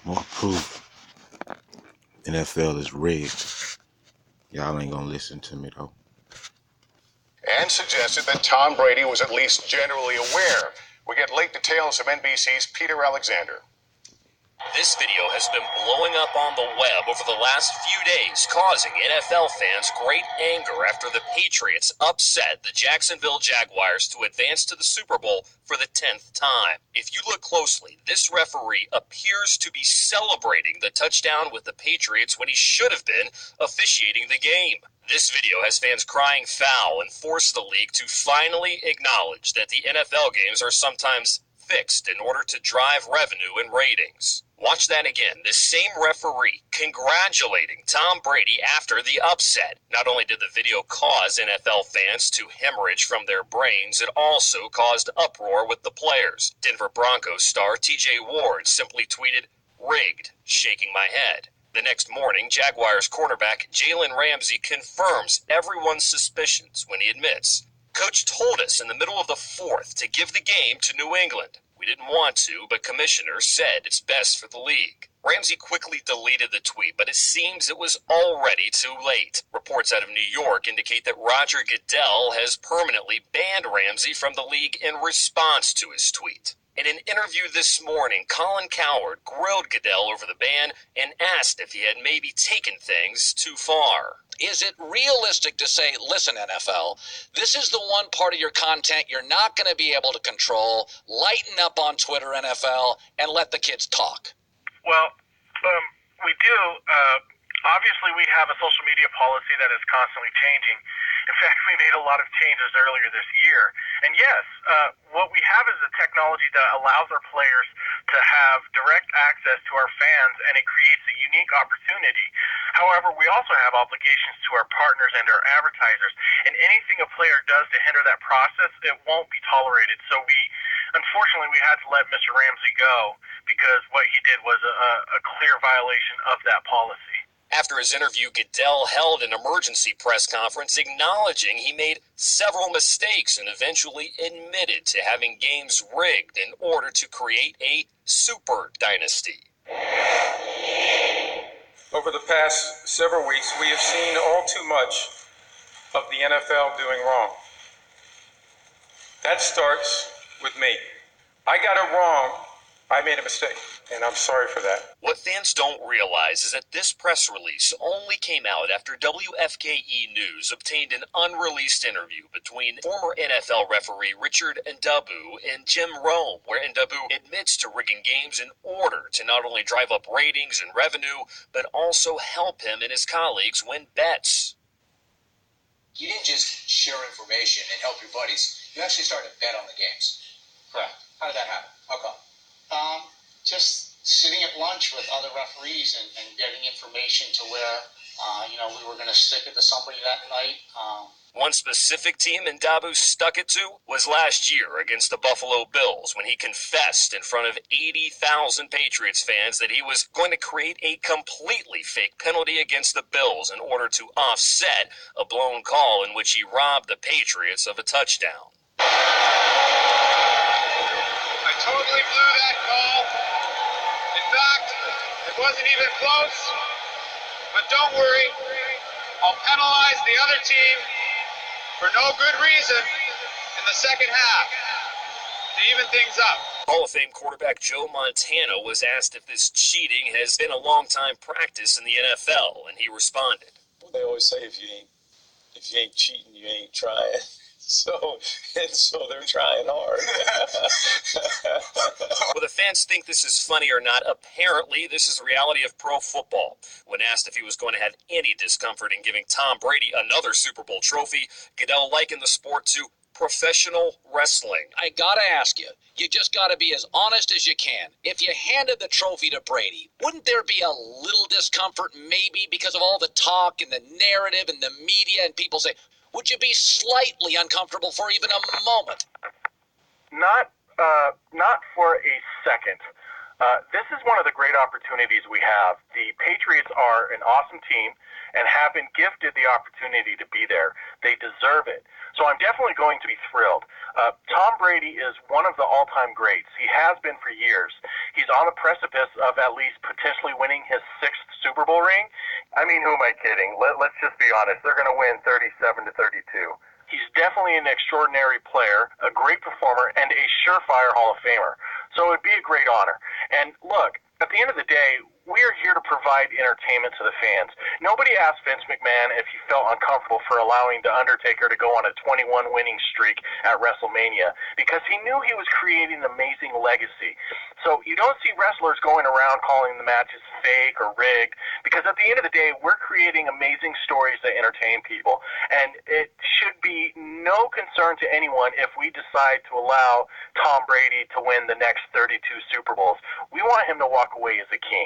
More proof NFL is rigged. Y'all ain't gonna listen to me though. And suggested that Tom Brady was at least generally aware. We get late details from NBC's Peter Alexander. This video has been blowing up on the web over the last few days, causing NFL fans great anger after the Patriots upset the Jacksonville Jaguars to advance to the Super Bowl for the 10th time. If you look closely, this referee appears to be celebrating the touchdown with the Patriots when he should have been officiating the game. This video has fans crying foul and forced the league to finally acknowledge that the NFL games are sometimes fixed in order to drive revenue and ratings. Watch that again. The same referee congratulating Tom Brady after the upset. Not only did the video cause NFL fans to hemorrhage from their brains, it also caused uproar with the players. Denver Broncos star TJ Ward simply tweeted, "Rigged, shaking my head." The next morning, Jaguars cornerback Jalen Ramsey confirms everyone's suspicions when he admits, "Coach told us in the middle of the fourth to give the game to New England. We didn't want to, but Commissioner said it's best for the league." Ramsey quickly deleted the tweet, but it seems it was already too late. Reports out of New York indicate that Roger Goodell has permanently banned Ramsey from the league in response to his tweet. In an interview this morning, Colin Cowherd grilled Goodell over the ban and asked if he had maybe taken things too far. Is it realistic to say, listen, NFL, this is the one part of your content you're not going to be able to control. Lighten up on Twitter, NFL, and let the kids talk? Well, we do. Obviously, we have a social media policy that is constantly changing. In fact, we made a lot of changes earlier this year. And yes, what we have is a technology that allows our players to have direct access to our fans, and it creates a unique opportunity. However, we also have obligations to our partners and our advertisers. And anything a player does to hinder that process, it won't be tolerated. So unfortunately, we had to let Mr. Ramsey go because what he did was a clear violation of that policy. After his interview, Goodell held an emergency press conference acknowledging he made several mistakes and eventually admitted to having games rigged in order to create a super dynasty. Over the past several weeks, we have seen all too much of the NFL doing wrong. That starts with me. I got it wrong. I made a mistake, and I'm sorry for that. What fans don't realize is that this press release only came out after WFKE News obtained an unreleased interview between former NFL referee Richard Ndabu and Jim Rome, where Ndabu admits to rigging games in order to not only drive up ratings and revenue, but also help him and his colleagues win bets. You didn't just share information and help your buddies. You actually started to bet on the games. Correct. How did that happen? How come? Just sitting at lunch with other referees and getting information to where, we were going to stick it to somebody that night. One specific team Ndabu stuck it to was last year against the Buffalo Bills when he confessed in front of 80,000 Patriots fans that he was going to create a completely fake penalty against the Bills in order to offset a blown call in which he robbed the Patriots of a touchdown. I totally blew that call. In fact, it wasn't even close. But don't worry, I'll penalize the other team for no good reason in the second half to even things up. Hall of Fame quarterback Joe Montana was asked if this cheating has been a long-time practice in the NFL, and he responded. Well, they always say if you ain't cheating, you ain't trying. So they're trying hard. Whether fans think this is funny or not, apparently this is the reality of pro football. When asked if he was going to have any discomfort in giving Tom Brady another Super Bowl trophy, Goodell likened the sport to professional wrestling. I gotta ask you, you just gotta be as honest as you can. If you handed the trophy to Brady, wouldn't there be a little discomfort maybe because of all the talk and the narrative and the media and people say, would you be slightly uncomfortable for even a moment? Not for a second. This is one of the great opportunities we have. The Patriots are an awesome team and have been gifted the opportunity to be there. They deserve it. So I'm definitely going to be thrilled. Tom Brady is one of the all-time greats. He has been for years. He's on the precipice of at least potentially winning his 6th Super Bowl ring. I mean, who am I kidding? Let's just be honest. They're going to win 37-32. He's definitely an extraordinary player, a great performer, and a surefire Hall of Famer. So it'd be a great honor. And look, at the end of the day, we are here to provide entertainment to the fans. Nobody asked Vince McMahon if he felt uncomfortable for allowing The Undertaker to go on a 21 winning streak at WrestleMania because he knew he was creating an amazing legacy. So you don't see wrestlers going around calling the matches fake or rigged because at the end of the day, we're creating amazing stories that entertain people. And it should be no concern to anyone if we decide to allow Tom Brady to win the next 32 Super Bowls. We want him to walk away as a king.